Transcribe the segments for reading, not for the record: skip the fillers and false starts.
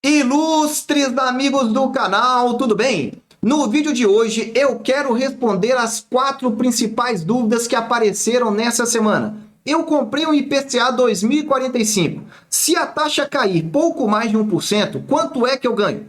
Ilustres amigos do canal, tudo bem? No vídeo de hoje eu quero responder as 4 principais dúvidas que apareceram nessa semana. Eu comprei um IPCA 2045. Se a taxa cair pouco mais de 1%, quanto é que eu ganho?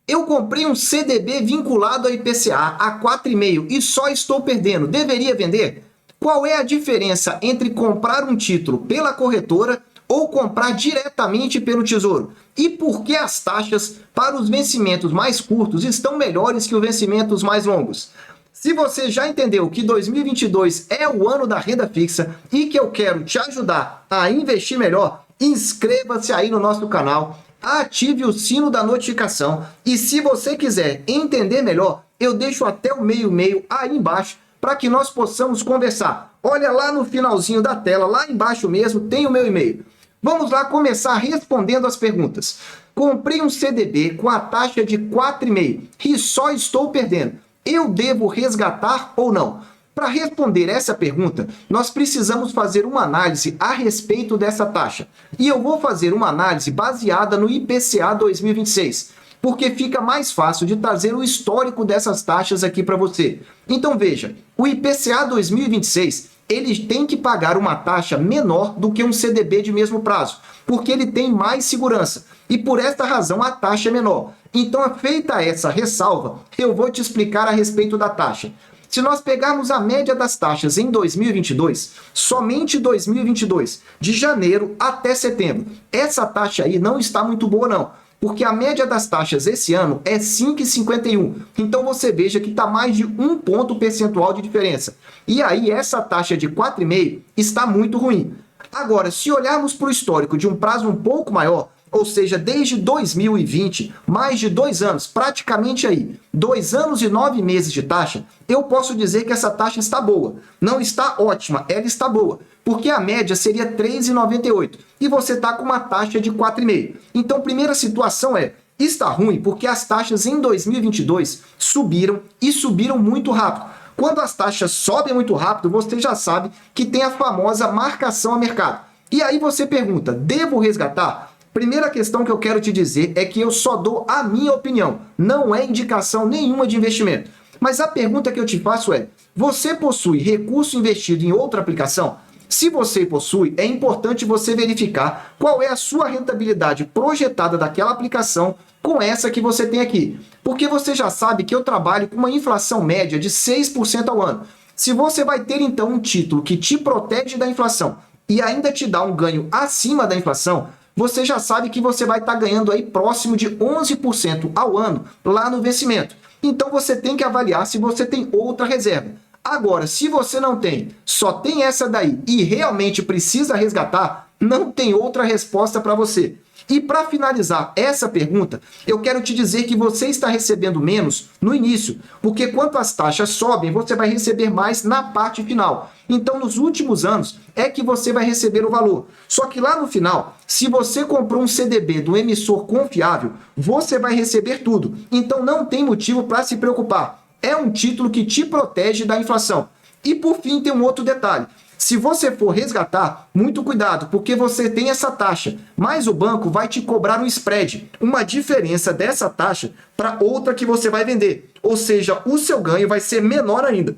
Eu comprei um CDB vinculado ao IPCA a 4,5 e só estou perdendo. Deveria vender? Qual é a diferença entre comprar um título pela corretora ou comprar diretamente pelo Tesouro? E por que as taxas para os vencimentos mais curtos estão melhores que os vencimentos mais longos? Se você já entendeu que 2022 é o ano da renda fixa e que eu quero te ajudar a investir melhor, inscreva-se aí no nosso canal, ative o sino da notificação e se você quiser entender melhor, eu deixo até o meio aí embaixo para que nós possamos conversar. Olha lá no finalzinho da tela, lá embaixo mesmo, tem o meu e-mail. Vamos lá começar respondendo as perguntas. Comprei um CDB com a taxa de 4,5 e só estou perdendo. Eu devo resgatar ou não? Para responder essa pergunta, nós precisamos fazer uma análise a respeito dessa taxa. E eu vou fazer uma análise baseada no IPCA 2026, porque fica mais fácil de trazer o histórico dessas taxas aqui para você. Então veja, o IPCA 2026 ele tem que pagar uma taxa menor do que um CDB de mesmo prazo, porque ele tem mais segurança. E por esta razão a taxa é menor. Então, feita essa ressalva, eu vou te explicar a respeito da taxa. Se nós pegarmos a média das taxas em 2022, somente 2022, de janeiro até setembro, essa taxa aí não está muito boa não, porque a média das taxas esse ano é 5,51. Então você veja que está mais de 1 ponto percentual de diferença. E aí essa taxa de 4,5 está muito ruim. Agora, se olharmos para o histórico de um prazo um pouco maior, ou seja, desde 2020, mais de 2 anos, praticamente aí, 2 anos e 9 meses de taxa, eu posso dizer que essa taxa está boa. Não está ótima, ela está boa, porque a média seria 3,98 e você está com uma taxa de 4,5. Então, primeira situação está ruim porque as taxas em 2022 subiram e subiram muito rápido. Quando as taxas sobem muito rápido, você já sabe que tem a famosa marcação a mercado. E aí você pergunta, devo resgatar? Primeira questão que eu quero te dizer é que eu só dou a minha opinião, não é indicação nenhuma de investimento. Mas a pergunta que eu te faço é, você possui recurso investido em outra aplicação? Se você possui, é importante você verificar qual é a sua rentabilidade projetada daquela aplicação com essa que você tem aqui. Porque você já sabe que eu trabalho com uma inflação média de 6% ao ano. Se você vai ter então um título que te protege da inflação e ainda te dá um ganho acima da inflação, você já sabe que você vai estar ganhando aí próximo de 11% ao ano lá no vencimento. Então você tem que avaliar se você tem outra reserva. Agora, se você não tem, só tem essa daí e realmente precisa resgatar, não tem outra resposta para você. E para finalizar essa pergunta, eu quero te dizer que você está recebendo menos no início, porque quando as taxas sobem, você vai receber mais na parte final. Então, nos últimos anos, é que você vai receber o valor. Só que lá no final, se você comprou um CDB do emissor confiável, você vai receber tudo. Então, não tem motivo para se preocupar. É um título que te protege da inflação. E por fim, tem um outro detalhe. Se você for resgatar, muito cuidado, porque você tem essa taxa, mas o banco vai te cobrar um spread, uma diferença dessa taxa para outra que você vai vender. Ou seja, o seu ganho vai ser menor ainda.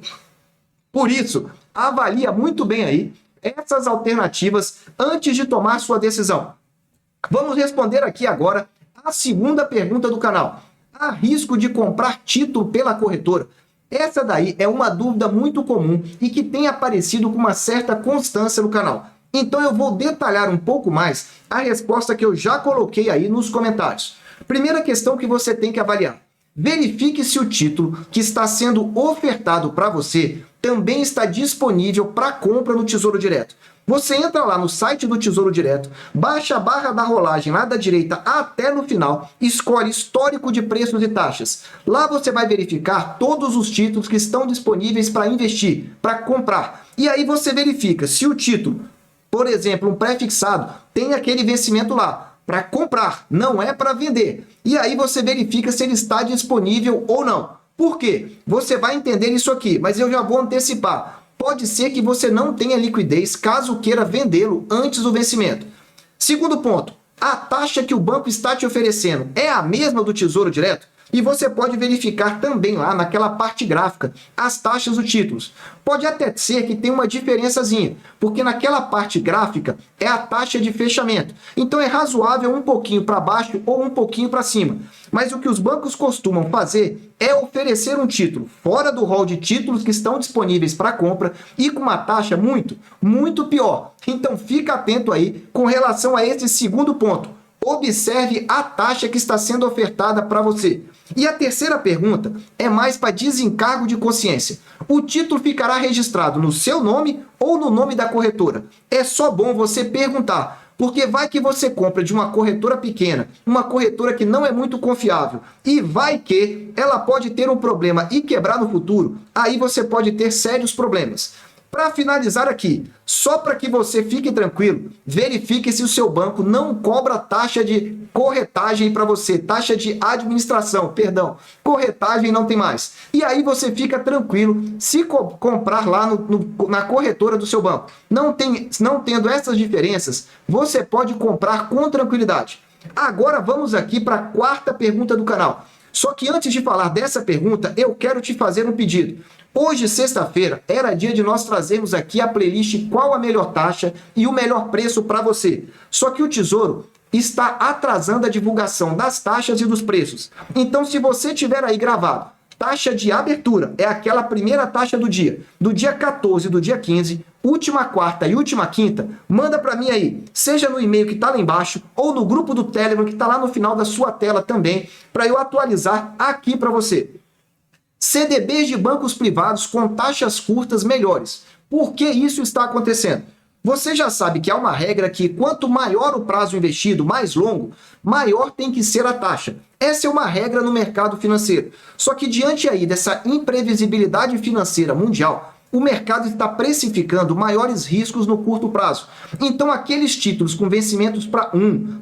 Por isso, avalia muito bem aí essas alternativas antes de tomar sua decisão. Vamos responder aqui agora a segunda pergunta do canal. Há risco de comprar título pela corretora? Essa daí é uma dúvida muito comum e que tem aparecido com uma certa constância no canal. Então eu vou detalhar um pouco mais a resposta que eu já coloquei aí nos comentários. Primeira questão que você tem que avaliar. Verifique se o título que está sendo ofertado para você também está disponível para compra no Tesouro Direto. Você entra lá no site do Tesouro Direto, baixa a barra da rolagem lá da direita até no final, escolhe histórico de preços e taxas. Lá você vai verificar todos os títulos que estão disponíveis para investir, para comprar. E aí você verifica se o título, por exemplo, um pré-fixado, tem aquele vencimento lá, para comprar, não é para vender. E aí você verifica se ele está disponível ou não. Por quê? Você vai entender isso aqui, mas eu já vou antecipar. Pode ser que você não tenha liquidez caso queira vendê-lo antes do vencimento. Segundo ponto, A taxa que o banco está te oferecendo é a mesma do Tesouro Direto? E você pode verificar também lá naquela parte gráfica as taxas dos títulos. Pode até ser que tenha uma diferençazinha, porque naquela parte gráfica é a taxa de fechamento. Então é razoável um pouquinho para baixo ou um pouquinho para cima. Mas o que os bancos costumam fazer é oferecer um título fora do rol de títulos que estão disponíveis para compra e com uma taxa muito pior. Então fica atento aí com relação a esse segundo ponto. Observe a taxa que está sendo ofertada para você. E a terceira pergunta é mais para desencargo de consciência. O título ficará registrado no seu nome ou no nome da corretora? É só bom você perguntar, porque vai que você compra de uma corretora pequena, uma corretora que não é muito confiável, e vai que ela pode ter um problema e quebrar no futuro, aí você pode ter sérios problemas. Para finalizar aqui, só para que você fique tranquilo, verifique se o seu banco não cobra taxa de corretagem para você, taxa de administração, perdão, corretagem não tem mais. E aí você fica tranquilo se comprar lá na corretora do seu banco. Não tendo essas diferenças, você pode comprar com tranquilidade. Agora vamos aqui para a quarta pergunta do canal. Só que antes de falar dessa pergunta, eu quero te fazer um pedido. Hoje, sexta-feira, era dia de nós trazermos aqui a playlist Qual a Melhor Taxa e o Melhor Preço para você. Só que o Tesouro está atrasando a divulgação das taxas e dos preços. Então, se você tiver aí gravado, taxa de abertura é aquela primeira taxa do dia 14 e do dia 15, última quarta e última quinta, manda para mim aí, seja no e-mail que está lá embaixo ou no grupo do Telegram que está lá no final da sua tela também, para eu atualizar aqui para você. CDBs de bancos privados com taxas curtas melhores. Por que isso está acontecendo? Você já sabe que há uma regra que quanto maior o prazo investido, mais longo, maior tem que ser a taxa. Essa é uma regra no mercado financeiro. Só que diante aí dessa imprevisibilidade financeira mundial, o mercado está precificando maiores riscos no curto prazo. Então, aqueles títulos com vencimentos para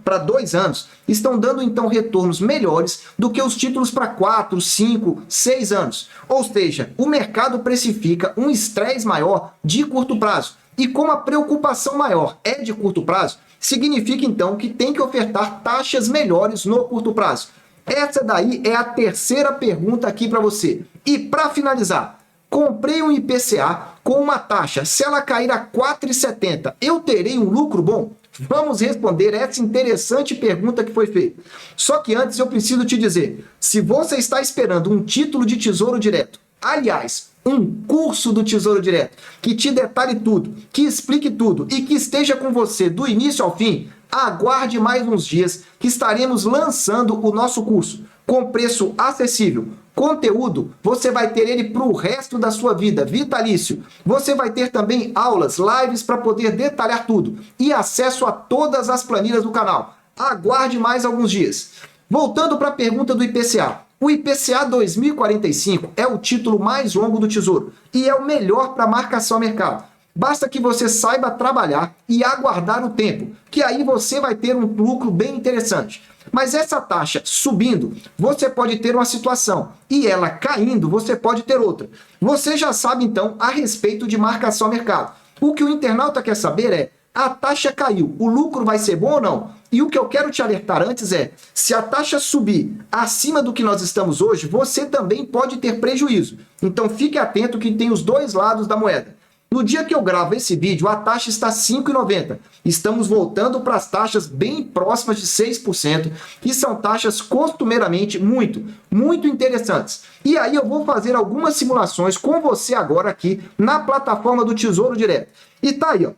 para 2 anos estão dando, então, retornos melhores do que os títulos para 4, 5, 6 anos. Ou seja, o mercado precifica um estresse maior de curto prazo. E como a preocupação maior é de curto prazo, significa, então, que tem que ofertar taxas melhores no curto prazo. Essa daí é a terceira pergunta aqui para você. E para finalizar, comprei um IPCA com uma taxa, se ela cair a 4,70, eu terei um lucro bom? Vamos responder essa interessante pergunta que foi feita. Só que antes eu preciso te dizer, se você está esperando um título de Tesouro Direto, aliás, um curso do Tesouro Direto, que te detalhe tudo, que explique tudo e que esteja com você do início ao fim, aguarde mais uns dias que estaremos lançando o nosso curso com preço acessível. Conteúdo, você vai ter ele para o resto da sua vida, vitalício. Você vai ter também aulas, lives para poder detalhar tudo e acesso a todas as planilhas do canal. Aguarde mais alguns dias. Voltando para a pergunta do IPCA. O IPCA 2045 é o título mais longo do Tesouro e é o melhor para marcação a mercado. Basta que você saiba trabalhar e aguardar o tempo, que aí você vai ter um lucro bem interessante. Mas essa taxa subindo, você pode ter uma situação, e ela caindo, você pode ter outra. Você já sabe, então, a respeito de marcação a mercado. O que o internauta quer saber é, a taxa caiu, o lucro vai ser bom ou não? E o que eu quero te alertar antes é, se a taxa subir acima do que nós estamos hoje, você também pode ter prejuízo. Então fique atento que tem os dois lados da moeda. No dia que eu gravo esse vídeo, a taxa está 5,90. Estamos voltando para as taxas bem próximas de 6%, que são taxas costumeiramente muito interessantes. E aí eu vou fazer algumas simulações com você agora aqui na plataforma do Tesouro Direto. E tá aí, ó.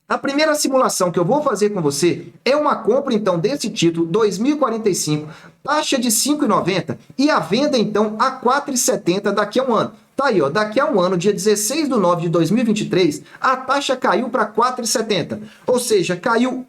A primeira simulação que eu vou fazer com você é uma compra, então, desse título 2045, taxa de 5,90 e a venda, então, a 4,70 daqui a um ano. Tá aí, ó, daqui a um ano, dia 16 de 9 de 2023, a taxa caiu para 4,70. Ou seja, caiu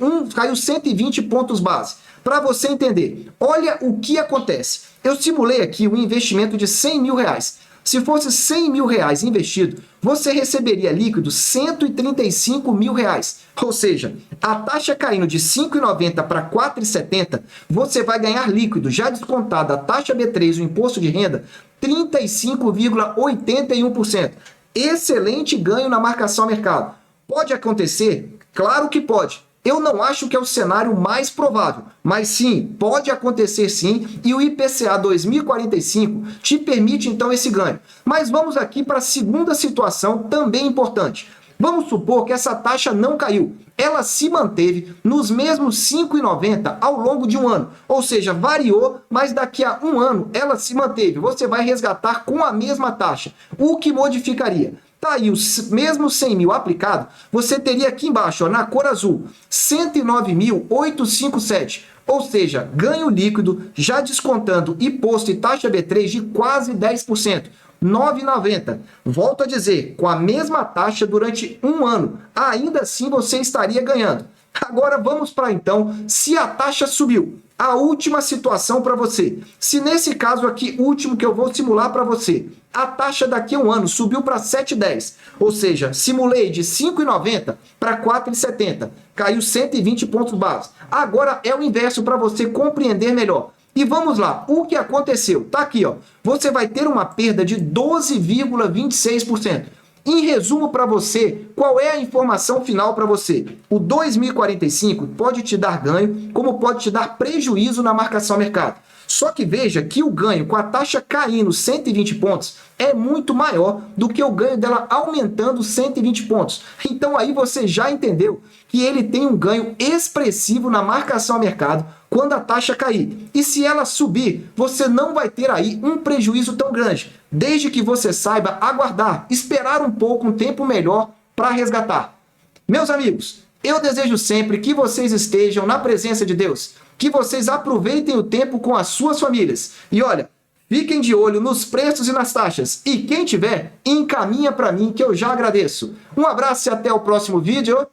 120 pontos base. Para você entender, olha o que acontece. Eu simulei aqui um investimento de 100 mil reais. Se fosse 100 mil reais investido, você receberia líquido 135 mil reais. Ou seja, a taxa caindo de 5,90 para 4,70, você vai ganhar líquido, já descontada a taxa B3, o imposto de renda, 35,81%. Excelente ganho na marcação a mercado. Pode acontecer? Claro que pode. Eu não acho que é o cenário mais provável, mas sim, pode acontecer sim, e o IPCA 2045 te permite então esse ganho. Mas vamos aqui para a segunda situação também importante. Vamos supor que essa taxa não caiu. Ela se manteve nos mesmos 5,90 ao longo de um ano. Ou seja, variou, mas daqui a um ano ela se manteve. Você vai resgatar com a mesma taxa. O que modificaria? Tá aí, os mesmos 100 mil aplicado, você teria aqui embaixo, ó, na cor azul, 109.857. Ou seja, ganho líquido, já descontando imposto e taxa B3 de quase 10%. 9,90. Volto a dizer, com a mesma taxa durante um ano, ainda assim você estaria ganhando. Agora vamos para então, se a taxa subiu, a última situação para você. Se nesse caso aqui, último que eu vou simular para você, a taxa daqui a um ano subiu para 7,10, ou seja, simulei de 5,90 para 4,70, caiu 120 pontos base. Agora é o inverso para você compreender melhor. E vamos lá, o que aconteceu? Tá aqui, ó. Você vai ter uma perda de 12,26%. Em resumo para você, qual é a informação final para você? O 2045 pode te dar ganho, como pode te dar prejuízo na marcação mercado. Só que veja que o ganho com a taxa caindo 120 pontos é muito maior do que o ganho dela aumentando 120 pontos. Então aí você já entendeu que ele tem um ganho expressivo na marcação a mercado quando a taxa cair. E se ela subir, você não vai ter aí um prejuízo tão grande, desde que você saiba aguardar, esperar um pouco, um tempo melhor para resgatar. Meus amigos, eu desejo sempre que vocês estejam na presença de Deus, que vocês aproveitem o tempo com as suas famílias. E olha, fiquem de olho nos preços e nas taxas. E quem tiver, encaminha para mim que eu já agradeço. Um abraço e até o próximo vídeo.